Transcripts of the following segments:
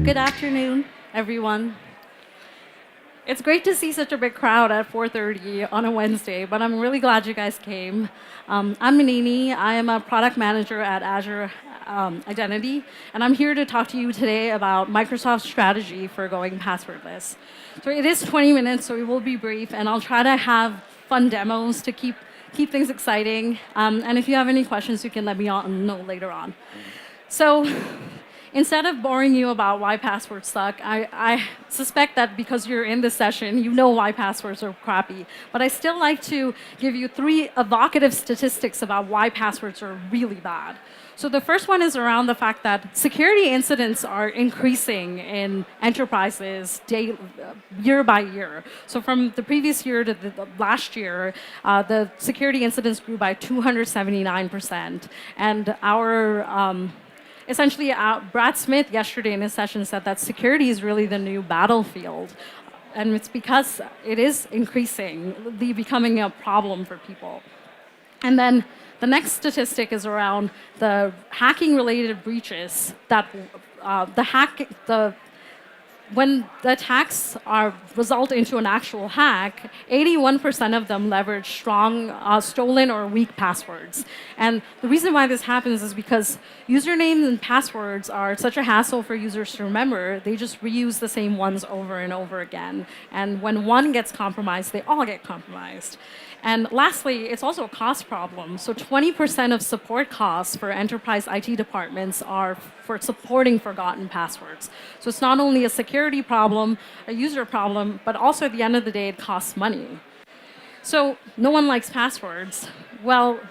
Good afternoon, everyone. It's great to see such a big crowd at 4:30 on a Wednesday, but I'm really glad you guys came. I'm Manini. I am a product manager at Azure Identity, and I'm here to talk to you today about Microsoft's strategy for going passwordless. So it is 20 minutes, so it will be brief, and I'll try to have fun demos to keep things exciting. And if you have any questions, you can let me know later on. So instead of boring you about why passwords suck, I suspect that because you're in this session, you know why passwords are crappy. But I still like to give you 3 evocative statistics about why passwords are really bad. So the first one is around the fact that security incidents are increasing in enterprises year by year. So from the previous year to the last year, the security incidents grew by 279%. And essentially, Brad Smith yesterday in his session said that security is really the new battlefield. And it's because it is increasingly becoming a problem for people. And then the next statistic is around the hacking-related breaches that when the attacks result into an actual hack, 81% of them leverage strong, stolen or weak passwords. And the reason why this happens is because usernames and passwords are such a hassle for users to remember, they just reuse the same ones over and over again. And when one gets compromised, they all get compromised. And lastly, it's also a cost problem. So 20% of support costs for enterprise IT departments are for supporting forgotten passwords. So it's not only a security problem, a user problem, but also at the end of the day, it costs money. So no one likes passwords. Well,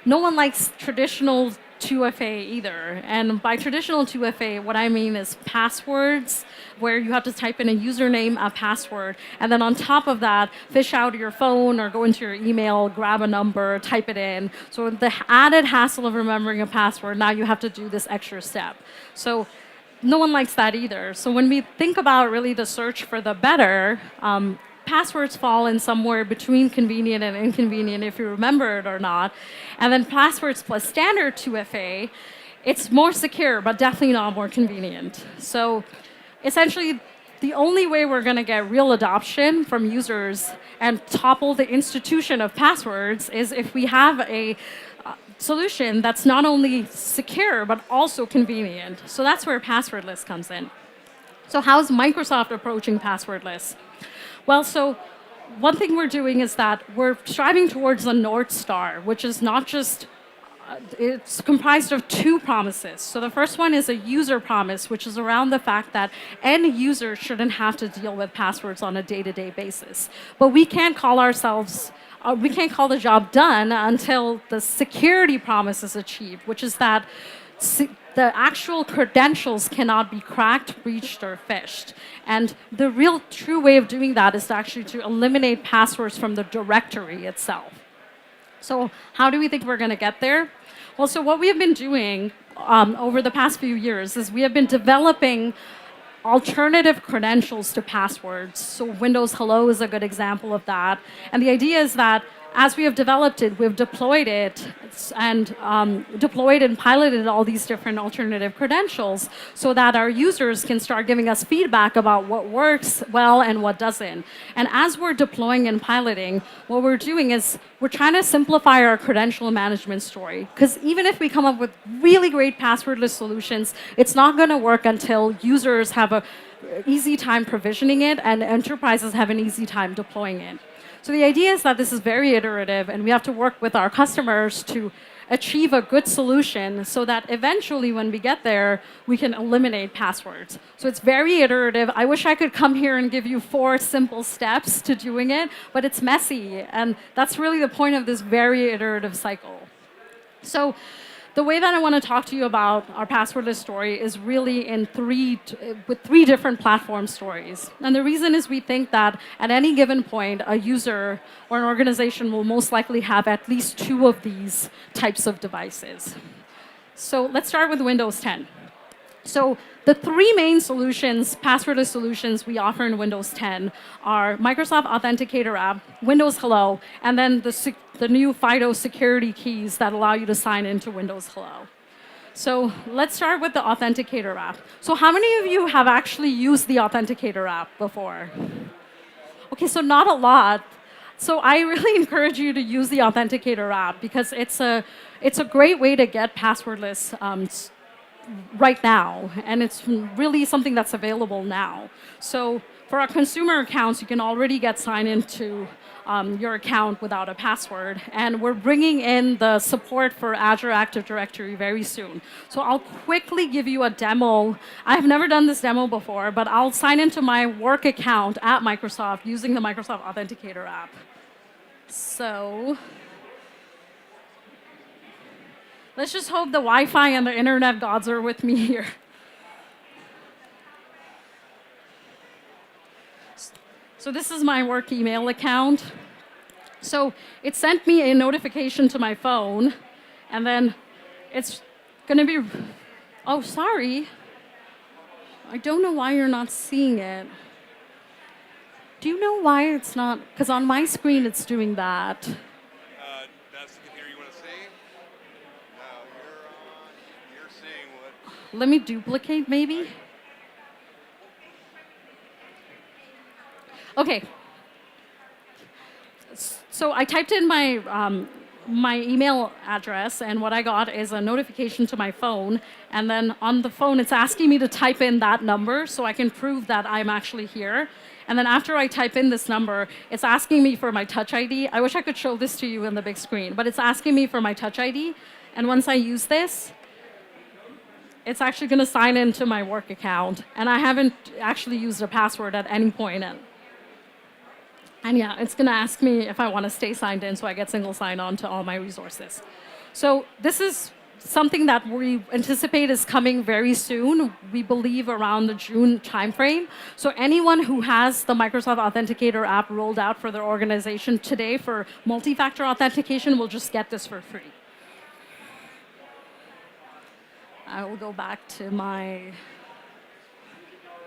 no one likes traditional 2FA either. And by traditional 2FA, what I mean is passwords where you have to type in a username, a password, and then on top of that, fish out your phone or go into your email, grab a number, type it in. So the added hassle of remembering a password, now you have to do this extra step. So no one likes that either. So when we think about really the search for the better, passwords fall in somewhere between convenient and inconvenient if you remember it or not. And then passwords plus standard 2FA, it's more secure, but definitely not more convenient. So essentially, the only way we're going to get real adoption from users and topple the institution of passwords is if we have a solution that's not only secure, but also convenient. So that's where passwordless comes in. So how's Microsoft approaching passwordless? Well, so one thing we're doing is that we're striving towards the North Star, which is not just, it's comprised of 2 promises. So the first one is a user promise, which is around the fact that end users shouldn't have to deal with passwords on a day-to-day basis. But we can't call the job done until the security promise is achieved, which is that the actual credentials cannot be cracked, breached, or phished. And the real true way of doing that is actually to eliminate passwords from the directory itself. So how do we think we're going to get there? Well, so what we have been doing over the past few years is we have been developing alternative credentials to passwords. So Windows Hello is a good example of that. And the idea is that as we have developed it, we've deployed it and piloted all these different alternative credentials so that our users can start giving us feedback about what works well and what doesn't. And as we're deploying and piloting, what we're doing is we're trying to simplify our credential management story. Because even if we come up with really great passwordless solutions, it's not going to work until users have an easy time provisioning it and enterprises have an easy time deploying it. So the idea is that this is very iterative, and we have to work with our customers to achieve a good solution so that eventually when we get there, we can eliminate passwords. So it's very iterative. I wish I could come here and give you 4 simple steps to doing it, but it's messy, and that's really the point of this very iterative cycle. So the way that I want to talk to you about our passwordless story is really with 3 different platform stories. And the reason is we think that at any given point, a user or an organization will most likely have at least 2 of these types of devices. So let's start with Windows 10. So the 3 main solutions, passwordless solutions we offer in Windows 10 are Microsoft Authenticator app, Windows Hello, and then the new FIDO security keys that allow you to sign into Windows Hello. So let's start with the Authenticator app. So how many of you have actually used the Authenticator app before? Okay, so not a lot. So I really encourage you to use the Authenticator app because it's a great way to get passwordless right now, and it's really something that's available now. So for our consumer accounts, you can already get signed into your account without a password, and we're bringing in the support for Azure Active Directory very soon. So I'll quickly give you a demo. I've never done this demo before, but I'll sign into my work account at Microsoft using the Microsoft Authenticator app. So let's just hope the Wi-Fi and the internet gods are with me here. So this is my work email account. So it sent me a notification to my phone, and then it's going to be, oh, sorry. I don't know why you're not seeing it. Do you know why it's not? Because on my screen, it's doing that. That's the computer you want to see? No, you're seeing what? Let me duplicate, maybe. Okay. So I typed in my email address, and what I got is a notification to my phone. And then on the phone, it's asking me to type in that number so I can prove that I'm actually here. And then after I type in this number, it's asking me for my Touch ID. I wish I could show this to you on the big screen, but it's asking me for my Touch ID. And once I use this, it's actually going to sign into my work account. And I haven't actually used a password at any point. And yeah, it's going to ask me if I want to stay signed in, so I get single sign-on to all my resources. So this is something that we anticipate is coming very soon. We believe around the June timeframe. So anyone who has the Microsoft Authenticator app rolled out for their organization today for multi-factor authentication will just get this for free. I will go back to my...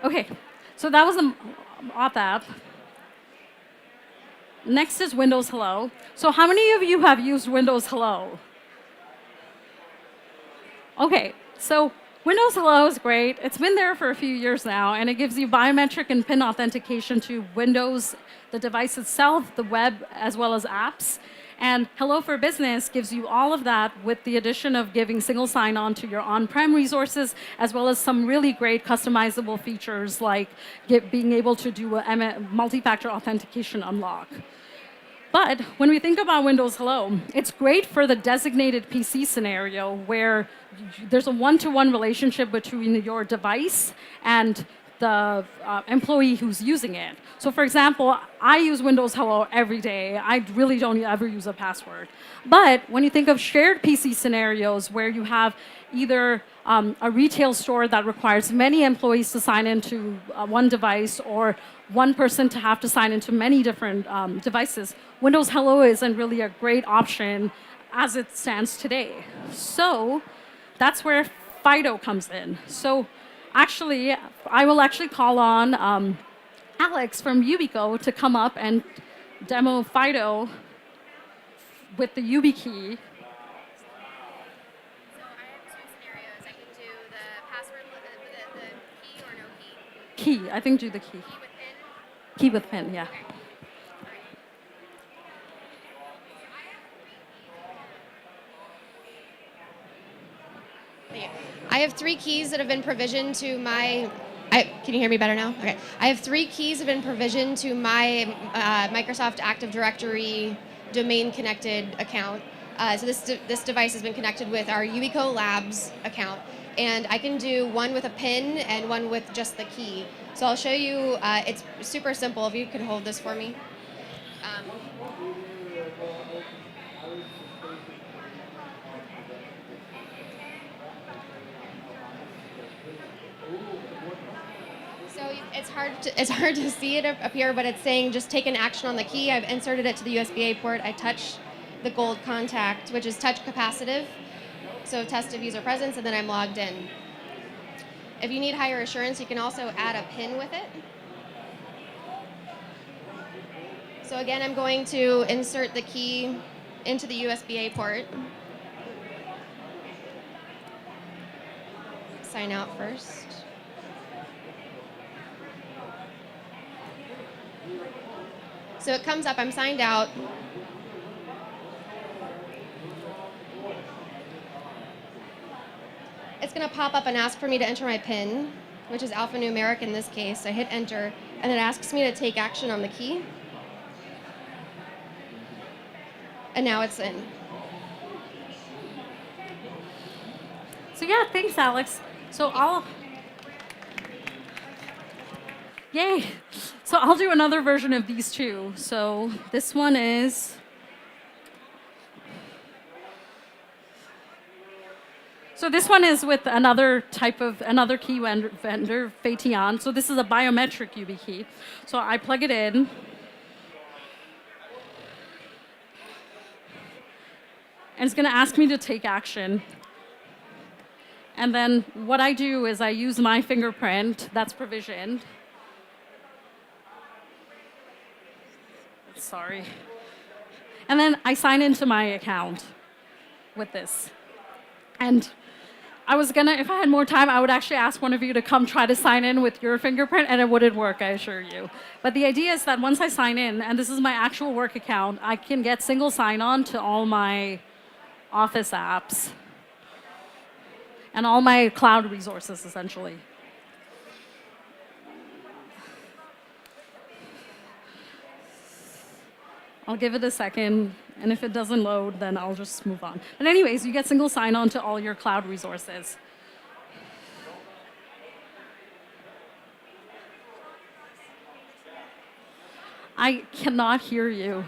OK, so that was the Auth app. Next is Windows Hello. So how many of you have used Windows Hello? OK, so Windows Hello is great. It's been there for a few years now, and it gives you biometric and PIN authentication to Windows, the device itself, the web, as well as apps. And Hello for Business gives you all of that with the addition of giving single sign-on to your on-prem resources, as well as some really great customizable features like being able to do a multi-factor authentication unlock. But when we think about Windows Hello, it's great for the designated PC scenario where there's a one-to-one relationship between your device and the employee who's using it. So for example, I use Windows Hello every day. I really don't ever use a password. But when you think of shared PC scenarios where you have either a retail store that requires many employees to sign into one device or one person to have to sign into many different devices, Windows Hello isn't really a great option as it stands today. So that's where FIDO comes in. So actually, I will actually call on Alex from Yubico to come up and demo FIDO with the YubiKey. So I have two scenarios. I can do the password, the key or no key. Key, I think do the key. Key with PIN. Key with PIN, yeah. I have 3 keys that have been provisioned to my... can you hear me better now? Okay. I have 3 keys that have been provisioned to my Microsoft Active Directory domain-connected account. So this device has been connected with our Yubico Labs account. And I can do one with a PIN and one with just the key. So I'll show you. It's super simple. If you could hold this for me. It's hard to see it up here, but it's saying just take an action on the key. I've inserted it to the USB-A port. I touch the gold contact, which is touch capacitive. So test of user presence, and then I'm logged in. If you need higher assurance, you can also add a PIN with it. So again, I'm going to insert the key into the USB-A port. sign out first. So it comes up, I'm signed out. It's going to pop up and ask for me to enter my PIN, which is alphanumeric in this case. I hit enter, and it asks me to take action on the key. And now it's in. So yeah, thanks, Alex. Yay. So I'll do another version of these two. So this one is, with another key vendor, Phaeton. So this is a biometric YubiKey. So I plug it in. And it's going to ask me to take action. And then what I do is I use my fingerprint that's provisioned. Sorry. And then I sign into my account with this. And I was gonna, if I had more time, I would actually ask one of you to come try to sign in with your fingerprint, and it wouldn't work, I assure you. But the idea is that once I sign in, and this is my actual work account, I can get single sign-on to all my Office apps and all my cloud resources, essentially. I'll give it a second, and if it doesn't load, then I'll just move on. But anyways, you get single sign-on to all your cloud resources. I cannot hear you.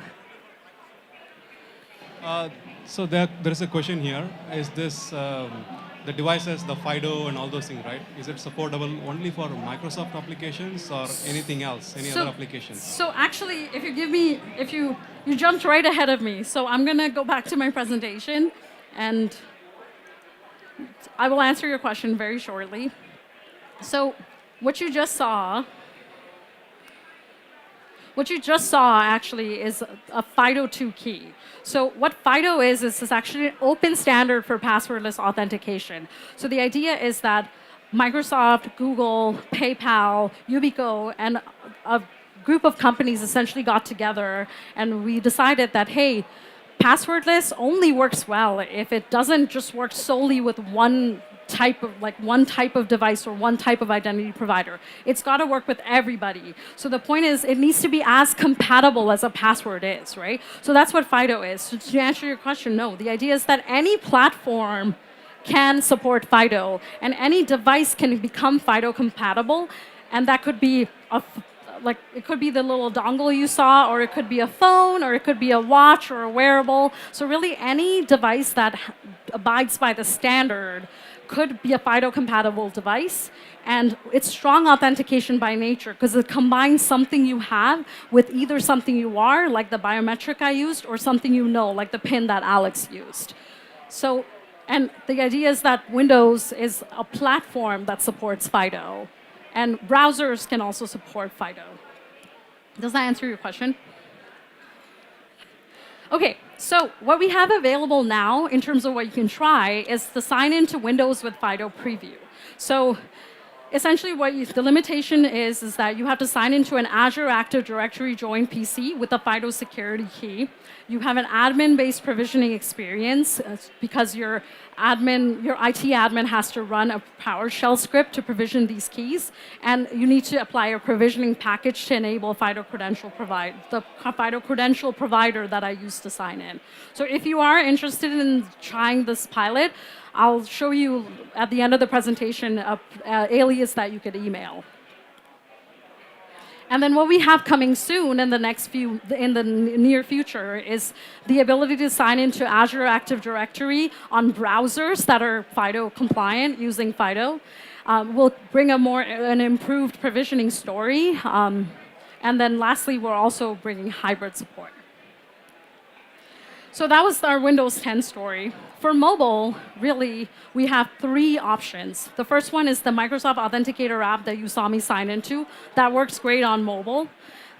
So there is a question here. Is this the devices, the FIDO and all those things, right? Is it supportable only for Microsoft applications or anything else, any other applications? So actually, if you give me, you jumped right ahead of me. So I'm gonna go back to my presentation, and I will answer your question very shortly. So what you just saw actually is a FIDO 2 key. So what FIDO is actually an open standard for passwordless authentication. So the idea is that Microsoft, Google, PayPal, Yubico, and a group of companies essentially got together, and we decided that, hey, passwordless only works well if it doesn't just work solely with one type of device or one type of identity provider. It's got to work with everybody. So the point is, it needs to be as compatible as a password is, right? So that's what FIDO is. So to answer your question, no. The idea is that any platform can support FIDO, and any device can become FIDO compatible, and that could be it could be the little dongle you saw, or it could be a phone, or it could be a watch or a wearable. So really, any device that abides by the standard could be a FIDO compatible device, and it's strong authentication by nature because it combines something you have with either something you are, like the biometric I used, or something you know, like the PIN that Alex used. So, and the idea is that Windows is a platform that supports FIDO, and browsers can also support FIDO. Does that answer your question? Okay, so what we have available now in terms of what you can try is to sign into Windows with FIDO Preview. So essentially the limitation is that you have to sign into an Azure Active Directory joined PC with a FIDO security key. You have an admin-based provisioning experience because your IT admin has to run a PowerShell script to provision these keys, and you need to apply a provisioning package to enable FIDO credential provider that I used to sign in. So if you are interested in trying this pilot, I'll show you at the end of the presentation an alias that you could email. And then what we have coming soon in the near future is the ability to sign into Azure Active Directory on browsers that are FIDO compliant using FIDO. We'll bring an improved provisioning story. And then lastly, we're also bringing hybrid support. So that was our Windows 10 story. For mobile, really, we have three options. The first one is the Microsoft Authenticator app that you saw me sign into. That works great on mobile.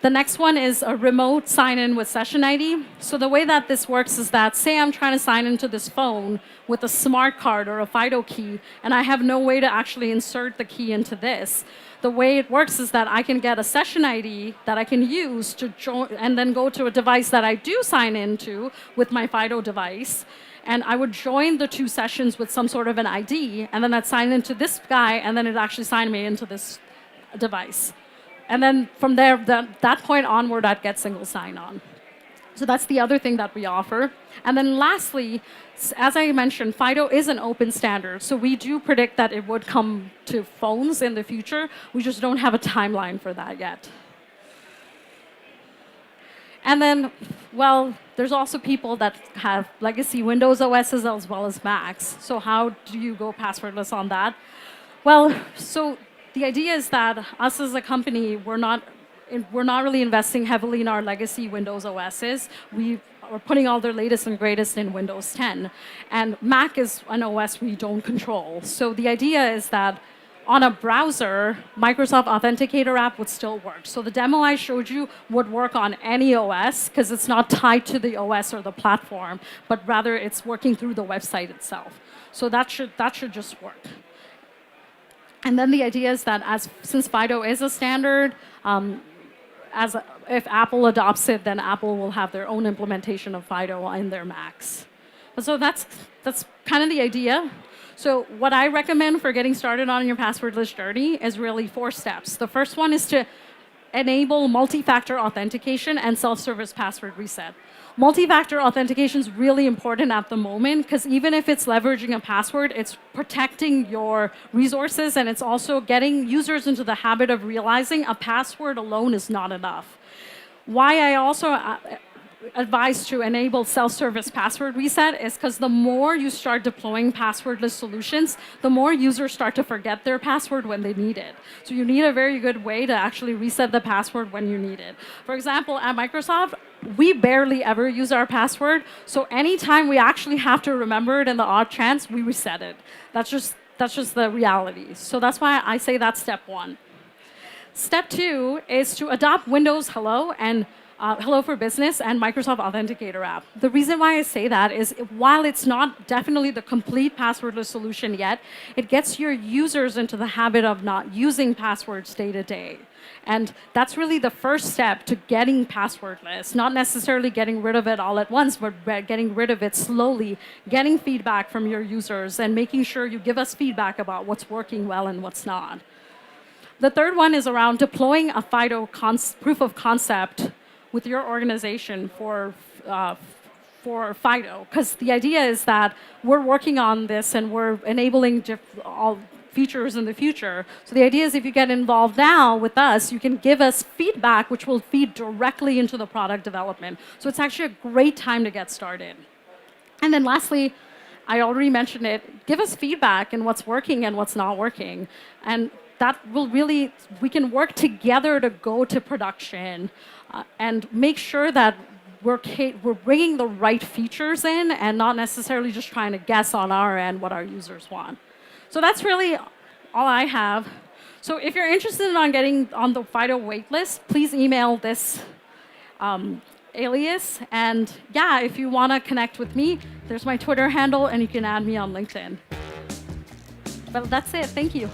The next one is a remote sign-in with session ID. So the way that this works is that, say I'm trying to sign into this phone with a smart card or a FIDO key, and I have no way to actually insert the key into this. The way it works is that I can get a session ID that I can use to join, and then go to a device that I do sign into with my FIDO device. And I would join the two sessions with some sort of an ID, and then I'd sign into this guy, and then it'd actually sign me into this device. And then from there, that point onward, I'd get single sign-on. So that's the other thing that we offer. And then lastly, as I mentioned, FIDO is an open standard. So we do predict that it would come to phones in the future. We just don't have a timeline for that yet. And then, well, there's also people that have legacy Windows OSs as well as Macs. So how do you go passwordless on that? Well, so the idea is that us as a company, we're not really investing heavily in our legacy Windows OSs. We are putting all their latest and greatest in Windows 10. And Mac is an OS we don't control. So the idea is that on a browser, Microsoft Authenticator app would still work. So the demo I showed you would work on any OS because it's not tied to the OS or the platform, but rather it's working through the website itself. So that should just work. And then the idea is that since FIDO is a standard, if Apple adopts it, then Apple will have their own implementation of FIDO in their Macs. So that's kind of the idea. So what I recommend for getting started on your passwordless journey is really 4 steps. The first one is to enable multi-factor authentication and self-service password reset. Multi-factor authentication is really important at the moment because even if it's leveraging a password, it's protecting your resources and it's also getting users into the habit of realizing a password alone is not enough. Why I also advise to enable self-service password reset is because the more you start deploying passwordless solutions, the more users start to forget their password when they need it. So you need a very good way to actually reset the password when you need it. For example, at Microsoft, we barely ever use our password. So anytime we actually have to remember it in the odd chance, we reset it. That's just the reality. So that's why I say that's step 1. Step 2 is to adopt Windows Hello and Hello for Business and Microsoft Authenticator app. The reason why I say that is while it's not definitely the complete passwordless solution yet, it gets your users into the habit of not using passwords day to day. And that's really the first step to getting passwordless, not necessarily getting rid of it all at once, but getting rid of it slowly, getting feedback from your users and making sure you give us feedback about what's working well and what's not. The third one is around deploying a FIDO proof of concept with your organization for FIDO, because the idea is that we're working on this and we're enabling all features in the future. So the idea is if you get involved now with us, you can give us feedback which will feed directly into the product development. So it's actually a great time to get started. And then lastly, I already mentioned it, give us feedback in what's working and what's not working. And that will really, we can work together to go to production and make sure that we're bringing the right features in and not necessarily just trying to guess on our end what our users want. So that's really all I have. So if you're interested in getting on the FIDO waitlist, please email this alias. And yeah, if you want to connect with me, there's my Twitter handle, and you can add me on LinkedIn. But that's it. Thank you.